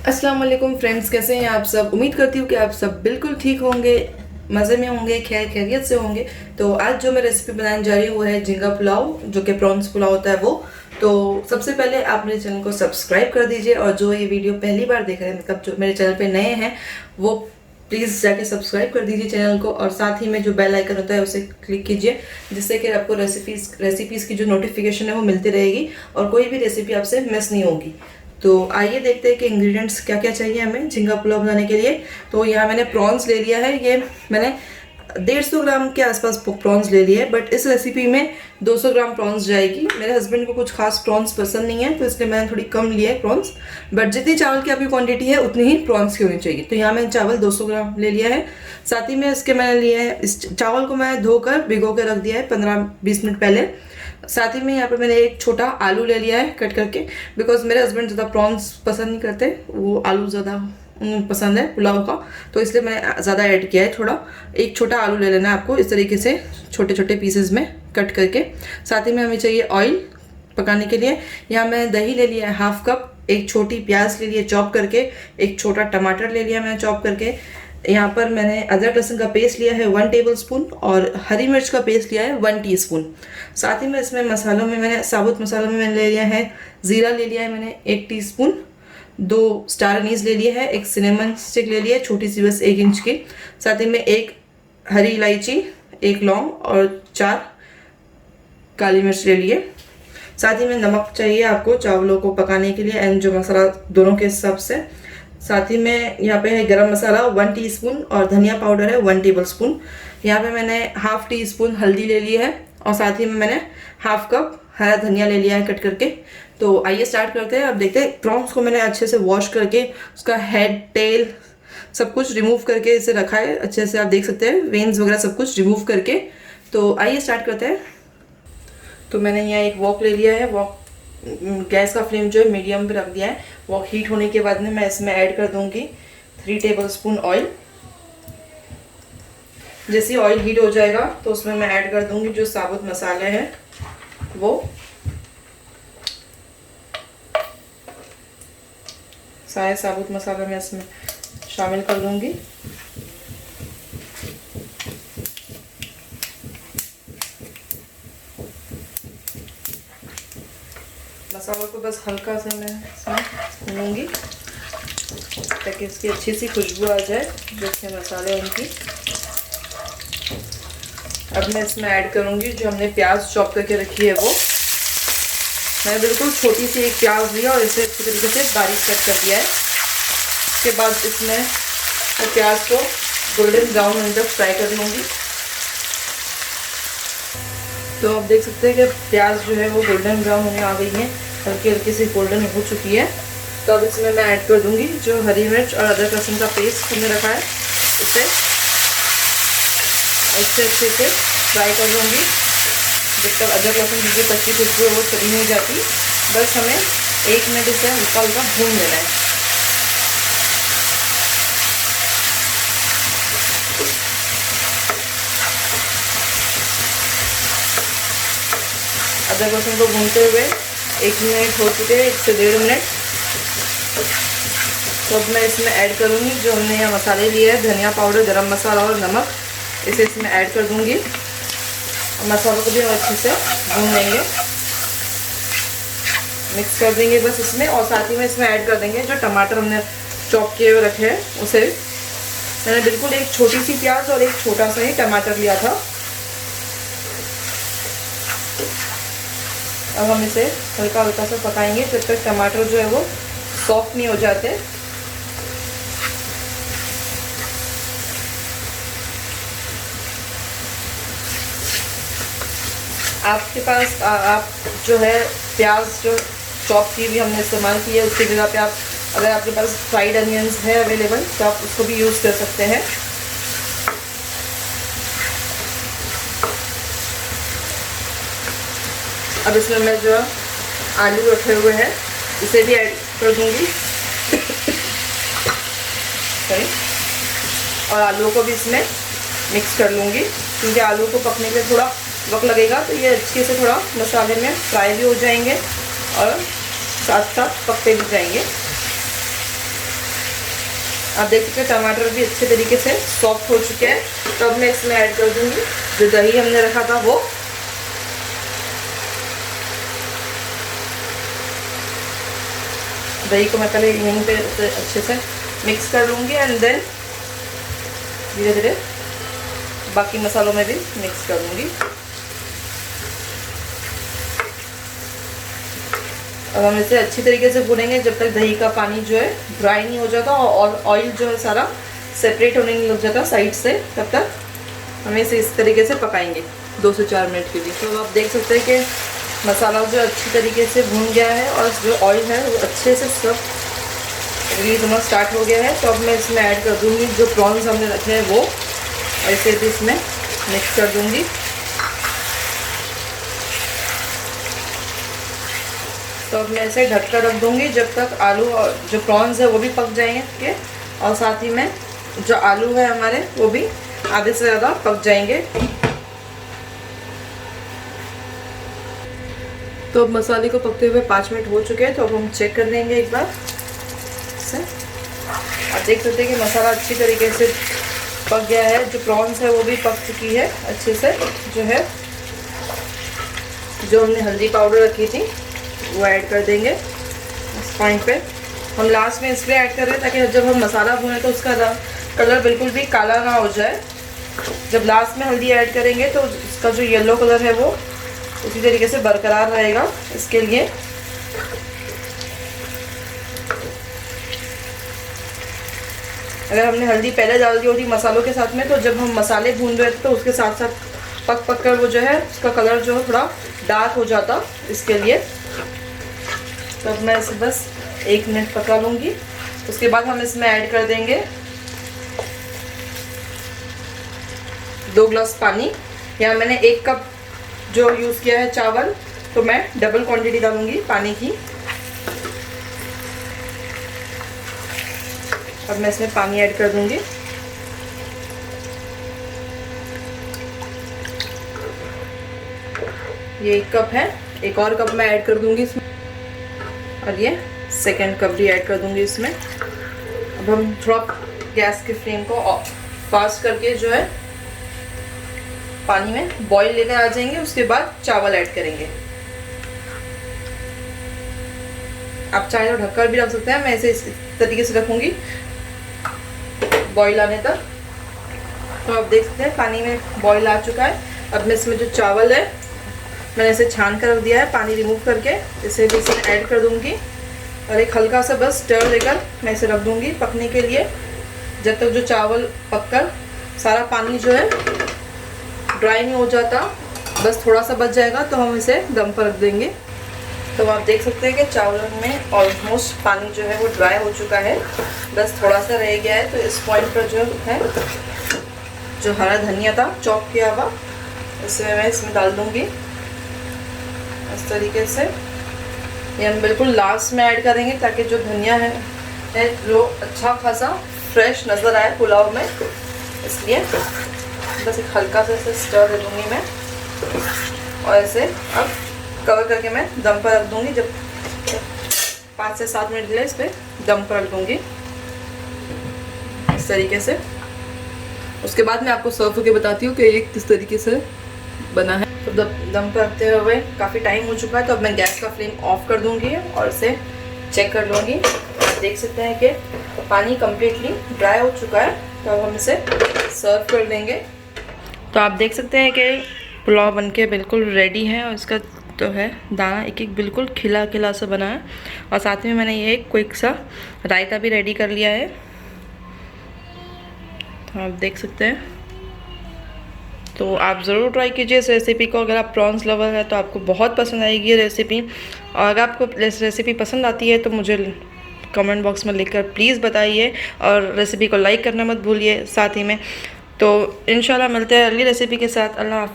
अस्सलाम वालेकुम फ्रेंड्स, कैसे हैं आप सब। उम्मीद करती हूँ कि आप सब बिल्कुल ठीक होंगे, मज़े में होंगे, खैर खैरियत से होंगे। तो आज जो मैं रेसिपी बनाने जा रही हूँ वो है झींगा पुलाव, जो कि प्रॉन्स पुलाव होता है वो। तो सबसे पहले आप मेरे चैनल को सब्सक्राइब कर दीजिए, और जो ये वीडियो पहली बार देख रहे हैं, मतलब जो मेरे चैनल पे नए हैं, वो प्लीज़ जाके सब्सक्राइब कर दीजिए चैनल को, और साथ ही में जो बेल आइकन होता है उसे क्लिक कीजिए, जिससे कि आपको रेसिपीज़ की जो नोटिफिकेशन है वो मिलती रहेगी और कोई भी रेसिपी आपसे मिस नहीं होगी। तो आइए देखते हैं कि इंग्रेडिएंट्स क्या क्या चाहिए हमें झींगा पुलाव बनाने के लिए। तो यहाँ मैंने प्रॉन्स ले लिया है, ये मैंने 150 ग्राम के आसपास प्रॉन्स ले लिए है, बट इस रेसिपी में 200 ग्राम प्रॉन्स जाएगी। मेरे हस्बैंड को कुछ खास प्रॉन्स पसंद नहीं है, तो इसलिए मैंने थोड़ी कम लिया है प्रॉन्स, बट जितनी चावल की आपकी क्वांटिटी है उतनी ही प्रॉन्स की होनी चाहिए। तो यहाँ मैंने चावल 200 ग्राम ले लिया है। साथ ही में इसके मैंने लिए है, इस चावल को मैं धोकर भिगो के रख दिया है 15-20 मिनट पहले। साथ ही में यहाँ पे मैंने एक छोटा आलू ले लिया है कट करके, बिकॉज मेरे हस्बैंड ज़्यादा प्रॉन्स पसंद नहीं करते, वो आलू ज़्यादा पसंद है पुलाव का, तो इसलिए मैंने ज़्यादा ऐड किया है थोड़ा। एक छोटा आलू ले लेना है आपको, इस तरीके से छोटे छोटे पीसेज में कट करके। साथ ही में हमें चाहिए ऑयल पकाने के लिए। यहाँ मैंने दही ले लिया है 1/2 कप, एक छोटी प्याज ले लिया चॉप करके, एक छोटा टमाटर ले लिया मैंने चॉप करके। यहाँ पर मैंने अदरक लहसुन का पेस्ट लिया है 1 टेबलस्पून, और हरी मिर्च का पेस्ट लिया है 1 टीस्पून। साथ ही में इसमें मसालों में मैंने साबुत मसालों में मैंने ले लिया है ज़ीरा ले लिया है मैंने 1 टीस्पून, 2 स्टार अनीस ले लिया है, एक सिनेमन स्टिक ले लिया है छोटी सी, बस 1 इंच की। साथ ही में एक हरी इलायची, 1 लौंग और 4 काली मिर्च ले लिए। साथ ही में नमक चाहिए आपको चावलों को पकाने के लिए, एंड जो मसाला दोनों के हिसाब से। साथ ही में यहाँ पे है गरम मसाला 1 टीस्पून, और धनिया पाउडर है 1 टेबलस्पून। यहाँ पे मैंने 1/2 टीस्पून हल्दी ले ली है, और साथ ही में मैंने 1/2 कप हरा धनिया ले लिया है कट करके। तो आइए स्टार्ट करते हैं। अब देखते हैं, प्रॉन्स को मैंने अच्छे से वॉश करके उसका हेड, टेल सब कुछ रिमूव करके इसे रखा है अच्छे से, आप देख सकते हैं वेन्स वगैरह सब कुछ रिमूव करके। तो आइए स्टार्ट करते हैं। तो मैंने यहाँ एक वॉक ले लिया है, वॉक गैस का फ्लेम जो है मीडियम पे रख दिया है। वॉक हीट होने के बाद में मैं इसमें ऐड कर दूंगी 3 टेबलस्पून ऑयल। जैसे ऑयल हीट हो जाएगा तो उसमें मैं ऐड कर दूंगी जो साबुत मसाले हैं वो। सारे साबुत मसाले मैं इसमें शामिल कर दूंगी। मसालों को बस हल्का सा मैं इसमें भूनूंगी ताकि इसकी अच्छी सी खुशबू आ जाए, जो इसके मसाले हैं उनकी। अब मैं इसमें ऐड करूंगी जो हमने प्याज चॉप करके रखी है वो। मैंने बिल्कुल छोटी सी एक प्याज लिया और इसे अच्छी तरीके से बारीक कट कर दिया है। उसके बाद इसमें मैं प्याज को गोल्डन ब्राउन होने तक फ्राई कर लूँगी। तो आप देख सकते हैं कि प्याज जो है वो गोल्डन ब्राउन होने आ गई है, हल्की हल्की सी गोल्डन हो चुकी है। तो अब इसमें मैं ऐड कर दूंगी जो हरी मिर्च और अदरक लहसुन का पेस्ट हमने रखा है, इसे अच्छे से फ्राई कर लूँगी जब तक अदरक लहसुन की जो कच्ची खुशबू है वो चली नहीं जाती। बस हमें 1 मिनट इसे हल्का हल्का भून लेना है। अदरक लहसुन को भूनते हुए 1 मिनट हो चुके हैं, 1 से 1.5 मिनट। तो अब मैं इसमें ऐड करूँगी जो हमने यहाँ मसाले लिए हैं, धनिया पाउडर, गरम मसाला और नमक, इसे इसमें ऐड कर दूँगी। और मसालों को भी हम अच्छे से भून लेंगे, मिक्स कर देंगे बस इसमें। और साथ ही में इसमें ऐड कर देंगे जो टमाटर हमने चॉप किए हुए रखे हैं उसे। मैंने बिल्कुल एक छोटी सी प्याज और एक छोटा सा ही टमाटर लिया था। अब हम इसे हल्का हल्का सा पकाएंगे जब तक टमाटर जो है वो सॉफ्ट नहीं हो जाते। आपके पास आप जो है प्याज जो चॉप की भी हमने इस्तेमाल की है, उसकी जगह पे आप, अगर आपके पास फ्राइड अनियंस है अवेलेबल तो आप उसको भी यूज़ कर सकते हैं। अब इसमें मैं जो आलू रखे हुए हैं इसे भी ऐड कर दूंगी सॉरी, और आलू को भी इसमें मिक्स कर लूँगी, क्योंकि आलू को पकने में थोड़ा वक्त लगेगा। तो ये अच्छे से थोड़ा मसाले में फ्राई भी हो जाएंगे और साथ साथ पकते भी जाएंगे। आप देख सकते हैं टमाटर भी अच्छे तरीके से सॉफ्ट हो चुके हैं। तो अब मैं इसमें ऐड कर दूंगी जो दही हमने रखा था वो। दही को मैं पहले यहीं पे अच्छे से मिक्स कर लूँगी एंड देन धीरे धीरे बाकी मसालों में भी मिक्स कर लूँगी। अब हम इसे अच्छी तरीके से भूनेंगे जब तक दही का पानी जो है ड्राई नहीं हो जाता और ऑयल जो है सारा सेपरेट होने नहीं लग जाता साइड से, तब तक हमें इसे इस तरीके से पकाएंगे 2 से 4 मिनट के लिए। तो आप देख सकते हैं कि मसाला जो अच्छी तरीके से भून गया है और जो ऑयल है वो अच्छे से सब रिलीज होना स्टार्ट हो गया है। तो अब मैं इसमें ऐड कर दूँगी जो प्रॉन्स हमने रखे हैं वो, और इसे भी इसमें मिक्स कर दूँगी। तो अब मैं इसे ढक कर रख दूँगी जब तक आलू और जो प्रॉन्स है वो भी पक जाएंगे और साथ ही में जो आलू है हमारे वो भी आधे से ज़्यादा पक जाएंगे। तो अब मसाले को पकते हुए 5 मिनट हो चुके हैं। तो अब हम चेक कर लेंगे एक बार से। आप देख सकते हैं कि मसाला अच्छी तरीके से पक गया है, जो प्रॉन्स है वो भी पक चुकी है अच्छे से। जो है जो हमने हल्दी पाउडर रखी थी वो ऐड कर देंगे इस पॉइंट पे। हम लास्ट में इसलिए ऐड कर रहे हैं ताकि जब हम मसाला भूनें तो उसका कलर बिल्कुल भी काला ना हो जाए। जब लास्ट में हल्दी ऐड करेंगे तो इसका जो येलो कलर है वो उसी तरीके से बरकरार रहेगा। इसके लिए अगर हमने हल्दी पहले डाल दी होती मसालों के साथ में तो जब हम मसाले भून रहे थे तो उसके साथ साथ पक कर वो जो है उसका कलर जो है थोड़ा डार्क हो जाता, इसके लिए। तो अब मैं इसे बस 1 मिनट पका लूँगी। उसके बाद हम इसमें ऐड कर देंगे 2 ग्लास पानी। यहाँ मैंने 1 कप जो यूज़ किया है चावल, तो मैं डबल क्वांटिटी डालूँगी पानी की। अब मैं इसमें पानी ऐड कर दूँगी। ये 1 कप है, 1 और कप मैं ऐड कर दूँगी इसमें, और ये 2nd कप भी ऐड कर दूँगी इसमें। अब हम थोड़ा गैस के फ्लेम को फास्ट करके जो है पानी में बॉईल लेकर आ जाएंगे। उसके बाद चावल ऐड करेंगे। आप चाहे तो ढककर भी रख सकते हैं, मैं इसे इस तरीके से रखूँगी बॉईल आने तक। तो आप देख सकते हैं पानी में बॉईल आ चुका है। अब मैं इसमें जो चावल है मैंने इसे छान कर रख दिया है पानी रिमूव करके, इसे भी इसमें ऐड कर दूंगी और एक हल्का सा बस स्टर देकर मैं इसे रख दूंगी पकने के लिए, जब तक जो चावल पककर सारा पानी जो है ड्राई नहीं हो जाता। बस थोड़ा सा बच जाएगा तो हम इसे दम पर रख देंगे। तो आप देख सकते हैं कि चावल में ऑलमोस्ट पानी जो है वो ड्राई हो चुका है, बस थोड़ा सा रह गया है। तो इस पॉइंट पर जो है जो हरा धनिया था चॉप किया हुआ, इसे मैं इसमें डाल दूंगी इस तरीके से। ये हम बिल्कुल लास्ट में ऐड करेंगे ताकि जो धनिया है जो अच्छा खासा फ्रेश नज़र आए पुलाव में, इसलिए बस एक हल्का सा इसे स्टर दे दूँगी मैं और इसे अब कवर करके मैं दम पर रख दूँगी। जब 5 से 7 मिनट के लिए इस पर दम पर रख दूँगी इस तरीके से। उसके बाद मैं आपको सर्व करके बताती हूँ कि ये किस तरीके से बना है। तो दम पर रखते हुए काफ़ी टाइम हो चुका है, तो अब मैं गैस का फ्लेम ऑफ कर दूँगी और इसे चेक कर लूँगी। आप देख सकते हैं कि पानी कम्प्लीटली ड्राई हो चुका है, तो अब हम इसे सर्व कर लेंगे। तो आप देख सकते हैं कि पुलाव बनके बिल्कुल रेडी है और इसका तो है दाना एक एक बिल्कुल खिला खिला सा बना है। और साथ में मैंने ये क्विक सा रायता भी रेडी कर लिया है, तो आप देख सकते हैं। तो आप ज़रूर ट्राई कीजिए इस रेसिपी को। अगर आप प्रॉन्स लवर है तो आपको बहुत पसंद आएगी ये रेसिपी। और अगर आपको रेसिपी पसंद आती है तो मुझे कमेंट बॉक्स में लिखकर प्लीज़ बताइए और रेसिपी को लाइक करना मत भूलिए साथ ही में। तो इंशाल्लाह मिलते हैं अगली रेसिपी के साथ। अल्लाह हाफ़िज़।